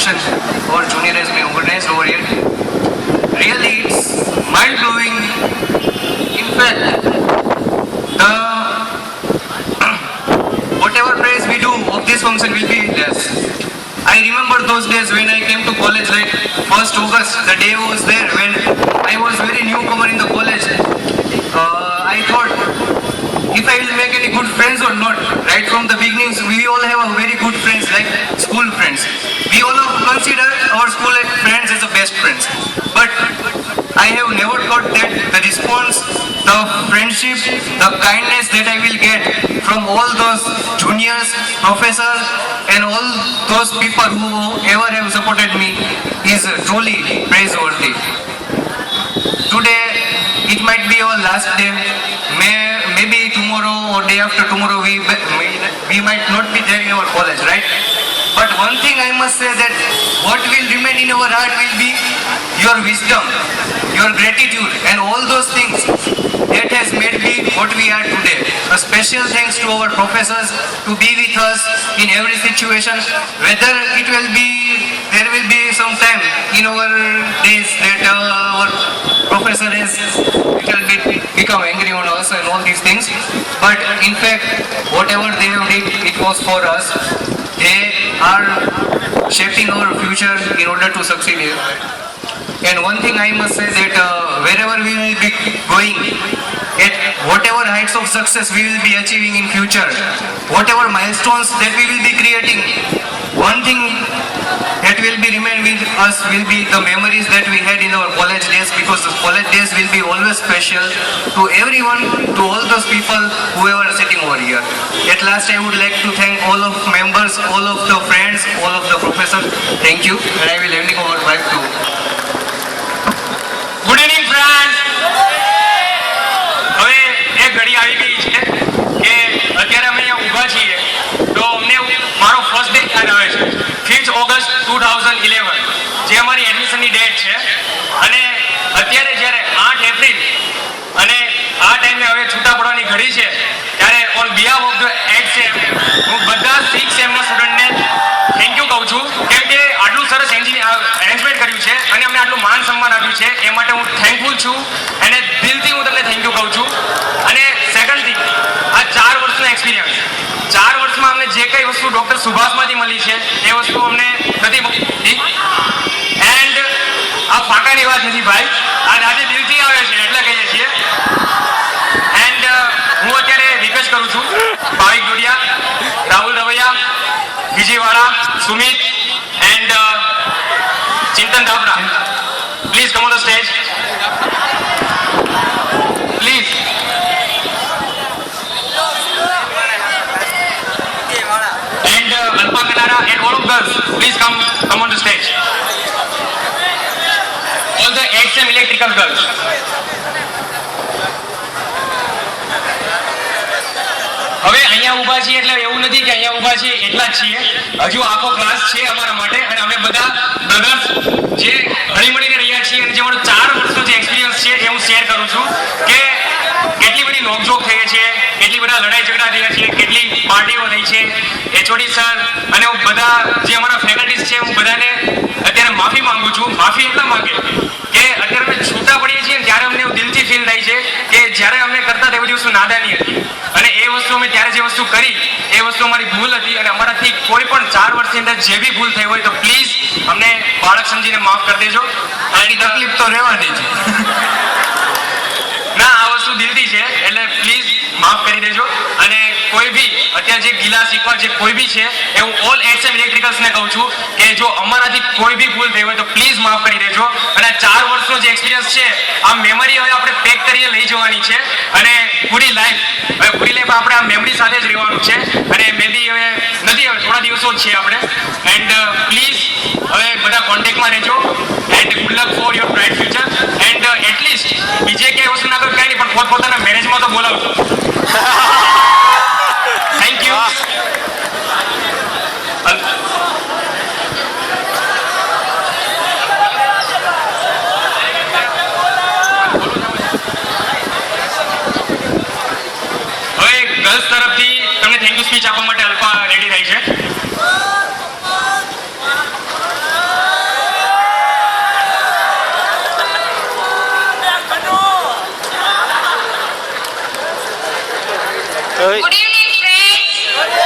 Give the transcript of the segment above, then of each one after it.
function our junior has been organized over here. Really, it's mind-blowing. In fact, the whatever praise we do of this function will be less. I remember those days when I came to college, like 1st August, the day was there when I was very newcomer in the college. I thought if I will make any good friends or not. Right from the beginnings, we all have a very good friends, like school friends. We all consider our school friends as the best friends. But I have never thought that the response, the friendship, the kindness that I will get from all those juniors, professors, and all those people who ever have supported me is truly praiseworthy. Today, it might be our last day. Maybe tomorrow or day after tomorrow we might not be there in our college, right? But one thing I must say, that what will remain in our heart will be your wisdom, your gratitude, and all those things that has made me what we are today. A special thanks to our professors to be with us in every situation. Whether it will be, there will be some time in our days that our professor has little bit become angry on us and all these things. But in fact, whatever they have did, it was for us. They are shaping our future in order to succeed here. And one thing I must say, that wherever we will be going, at whatever heights of success we will be achieving in future, whatever milestones that we will be creating, one thing that will be remain with us will be the memories that we had in our college days, because the college days will be always special to everyone, to all those people who are sitting over here. At last, I would like to thank all of members, all of the friends, all of the professors. Thank you, and I will hand it over back to. Good evening friends. હવે એક ઘડી આવી ગઈ છે કે અત્યારે અમે અહીંયા ઊભા છીએ તો અમને મારો ફર્સ્ટ ડે યાદ આવે છે. 5th August 2011 જે અમારી એડમિશનની ડેટ છે. અને અત્યારે જ્યારે 8 એપ્રિલ અને આ ટાઈમે હવે છૂટા પડવાની ઘડી છે, ત્યારે on behalf of the 8th sem હું બધા 6th સેમના સ્ટુડન્ટને થેન્ક યુ કહું છું, કેમ કે આટલું સરસ એરેન્જમેન્ટ કર્યું છે અને અમને આટલું માન સન્માન આપ્યું છે, એ માટે હું થેન્કફુલ છું અને દિલથી હું તમને થેન્ક યુ કહું છું. અને સેકન્ડ થિંગ, આ 4 વર્ષનો એક્સપિરિયન્સ, 4 વર્ષમાં અમને જે કંઈ વસ્તુ ડૉક્ટર સુભાષમાંથી મળી છે એ વસ્તુ અમને નથી મળી. એન્ડ આ ફાંકાની વાત નથી ભાઈ, આ આજે દિલથી આવે છે એટલે કહીએ છીએ. એન્ડ હું અત્યારે રિક્વેસ્ટ કરું છું ભાવિક Dodiya, Rahul રવૈયા, વિજયવાળા, Sumit and Chintan Dabra. Please come on the stage. Please. And Alpa Kanara and all of girls, please come on the stage. All the HM electrical girls. હવે અહીંયા ઊભા છીએ એટલે એવું નથી કે અહીંયા ઊભા છીએ એટલા જ છીએ, હજુ આખો ક્લાસ છે અમારા માટે. અને અમે બધા બ્રધર્સ જે હળીમળીને રહ્યા છીએ અને જે મારો 4 વર્ષનો જે એક્સપિરિયન્સ છે એ હું શેર કરું છું કે કેટલી બધી નોકઝોક થઈ છે, કેટલી બધા લડાઈ ઝઘડા થયા છે, કેટલી પાર્ટીઓ થઈ છે. એચઓડી સર અને હું બધા જે અમારા ફેકલ્ટીઝ છે, હું બધાને અત્યારે માફી માંગુ છું. માફી એટલા માંગે કે અત્યારે અમે છૂટા પડીએ છીએ ત્યારે અમને દિલથી ફીલ થાય છે કે જ્યારે અમે કરતા તે બધી વસ્તુ નાદાની હતી અને એ વસ્તુ અમે ત્યારે જે વસ્તુ કરી એ વસ્તુ અમારી ભૂલ હતી. અને અમારાથી કોઈ પણ 4 વર્ષની અંદર જે બી ભૂલ થઈ હોય તો પ્લીઝ અમને બાળક સમજીને માફ કરી દેજો. એની તકલીફ તો રહેવાની છે ના, આ વસ્તુ દિલથી છે એટલે પ્લીઝ માફ કરી દેજો. અને કોઈ બી અત્યારે જે ગિલા શીખવા જે કોઈ બી છે એ હું ઓલ HM ઇલેક્ટ્રિકલ્સને કહું છું કે જો અમારાથી કોઈ બી ભૂલ થઈ હોય તો પ્લીઝ માફ કરી દેજો. અને 4 વર્ષનો જે એક્સપિરિયન્સ છે, આ મેમરી હવે આપણે પેક કરીને લઈ જવાની છે અને પૂરી લાઈફ આપણે આ મેમરી સાથે જ રહેવાનું છે. અને મે બી હવે નથી, હવે થોડા દિવસો જ છે આપણે. એન્ડ પ્લીઝ હવે બધા કોન્ટેક્ટમાં રહેજો. And good luck for your bright future. And at least બીજે ક્યાંય વસ્તુ ના કરો કાંઈ નહીં, પણ પોતપોતાના મેરેજમાં તો બોલાવજો. Thank you. હવે ગર્લ્સ તરફથી તમને થેન્ક યુ સ્પીચ આપવા માટે અલ્પા રેડી થઈ છે. Good evening, friends. Today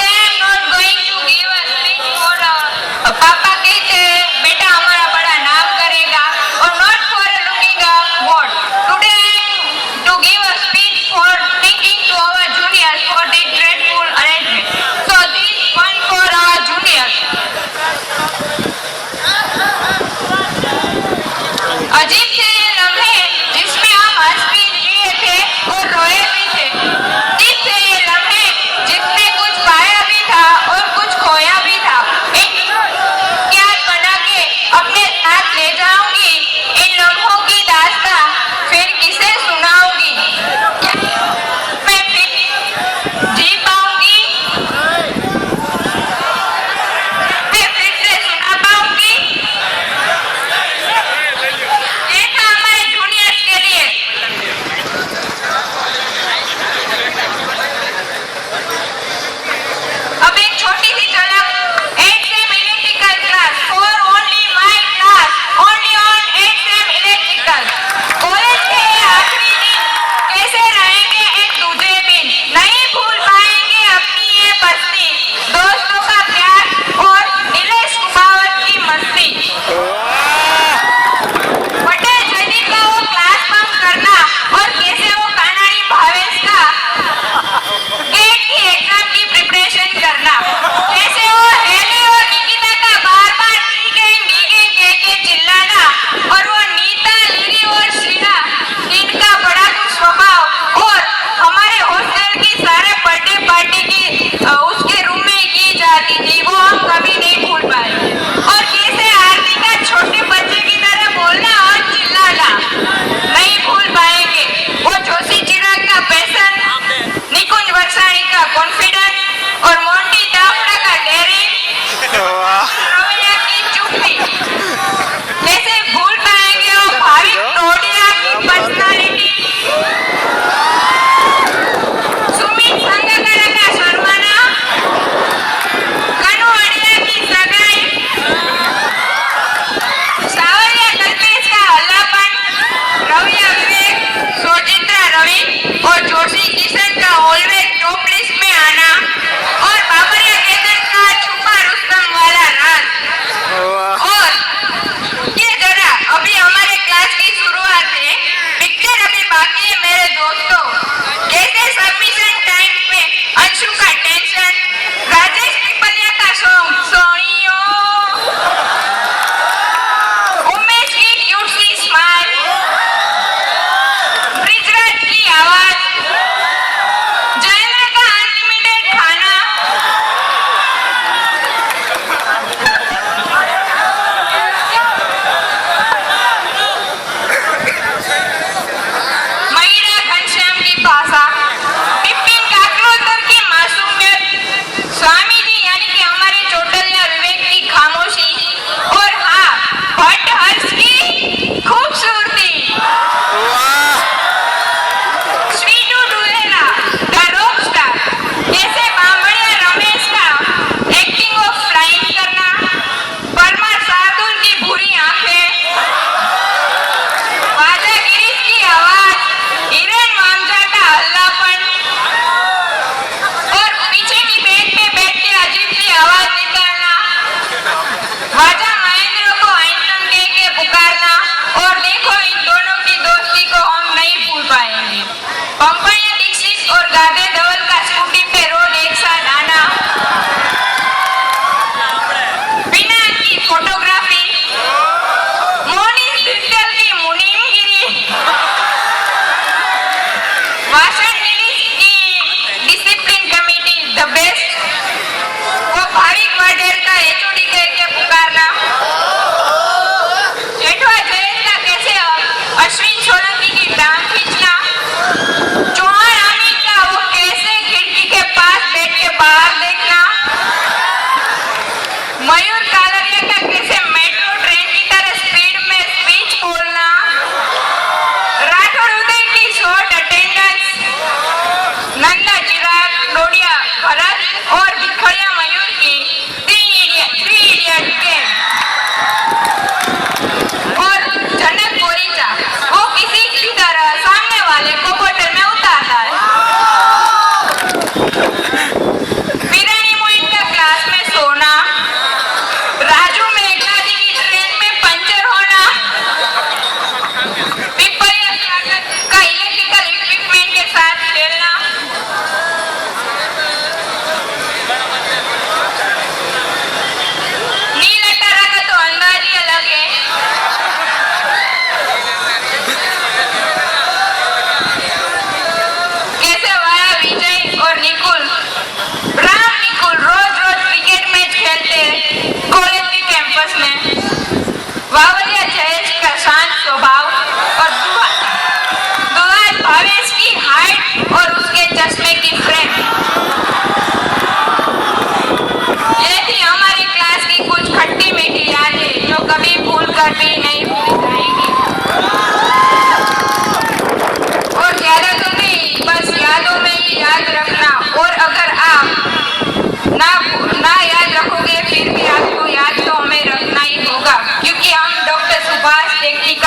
I am not going to give a speech for पापा कहते बेटा हमारा बड़ा नाम करेगा or not for looking a word. Today I am to give a speech for thinking to our juniors for the grateful arrangement. So this one for our juniors. अजीब से ये लम्हे जिसमें हम हंस भी लिए थे और रोए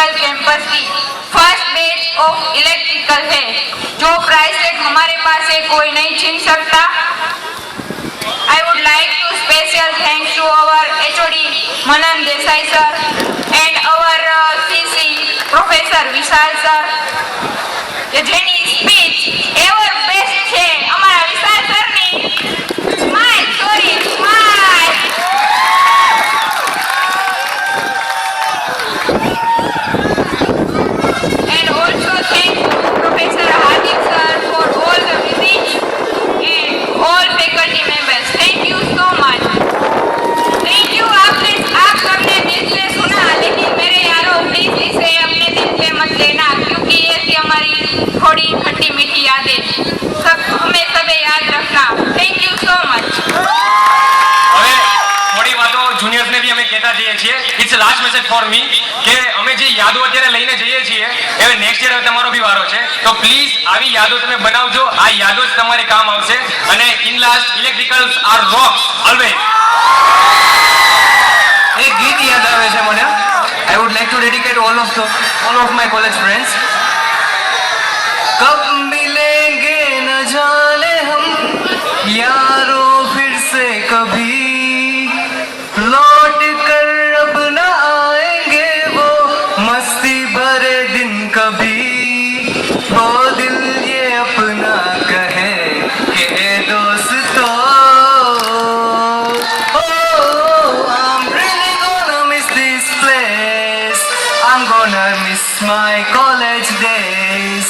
इलेक्ट्रिकल कैंपस की फर्स्ट बैच ऑफ इलेक्ट्रिकल है, जो प्राइस टैग हमारे पास है कोई नहीं छीन सकता। I would like to special thanks to our HOD Manan Desai sir and our CC Professor Vishal sir. જેની સ્પીચ એવર બેસ્ટ છે અમારા વિશાલ સરની. Smile sorry smile. And also thanks to Professor Hardik sir for all the visits and all faculty members. Thank you so much. Thank you. आप सबने दिल से सुना, लेकिन मेरे यारों प्लीज इसे अपने दिल से मत लेना, क्योंकि ये थी हमारी थोड़ी खट्टी मीठी यादें. सब हमें सबे याद रखना. Thank you so much. હવે થોડી વાતો જુનિયર્સને બી અમે કહેતા જઈએ છીએ. It's last message for me કે અમે જે યાદો અત્યારે લઈને જઈએ છીએ હવે નેક્સ્ટ યર તમારો બી વારો છે, તો પ્લીઝ આવી યાદો તમે બનાવજો. આ યાદો જ તમારે કામ આવશે. અને in last electricals are rock always. એક ગીત યાદ આવે છે મને. I would like to dedicate all of my college friends. कब मिलेंगे न जाने हम यारों फिर से कभी, लौट कर अब न आएंगे वो मस्ती भरे दिन कभी. ओ दिल ये अपना कहे कि ए दोस्तों, I'm really gonna miss this place. I'm gonna miss my college days.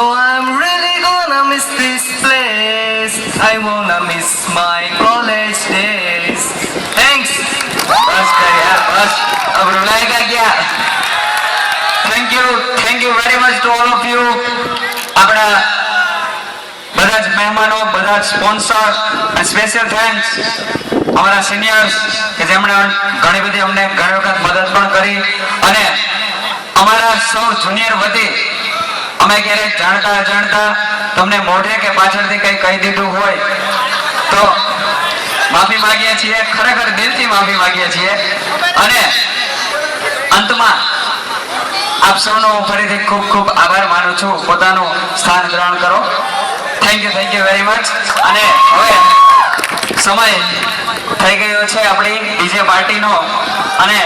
Oh, I'm really gonna miss this place. I wanna miss my college days. Thanks. बस कर यार बस, अब रुलाएगा क्या? Thank you very much to all of you. આપણા બધા જ મહેમાનો, બધા જ સ્પોન્સર, અને સ્પેશિયલ થેન્ક્સ અમારા સિનિયર્સ કે જેમણે ઘણી બધી અમને ઘણી વખત મદદ પણ કરી. અને અમારા સૌ જુનિયર વતી અમે ક્યારેક જાણતા અજાણતા તમને મોઢે કે પાછળથી કંઈ કહી દીધું હોય તો માફી માંગીએ છીએ. ખરેખર દિલથી માફી માંગીએ છીએ. અને અંતમાં આપ સૌનો હું ફરીથી ખૂબ ખૂબ આભાર માનું છું. પોતાનું સ્થાન ગ્રહણ કરો. Thank you very much. અને હવે સમય થઈ ગયો છે આપણી ડીજે પાર્ટીનો. અને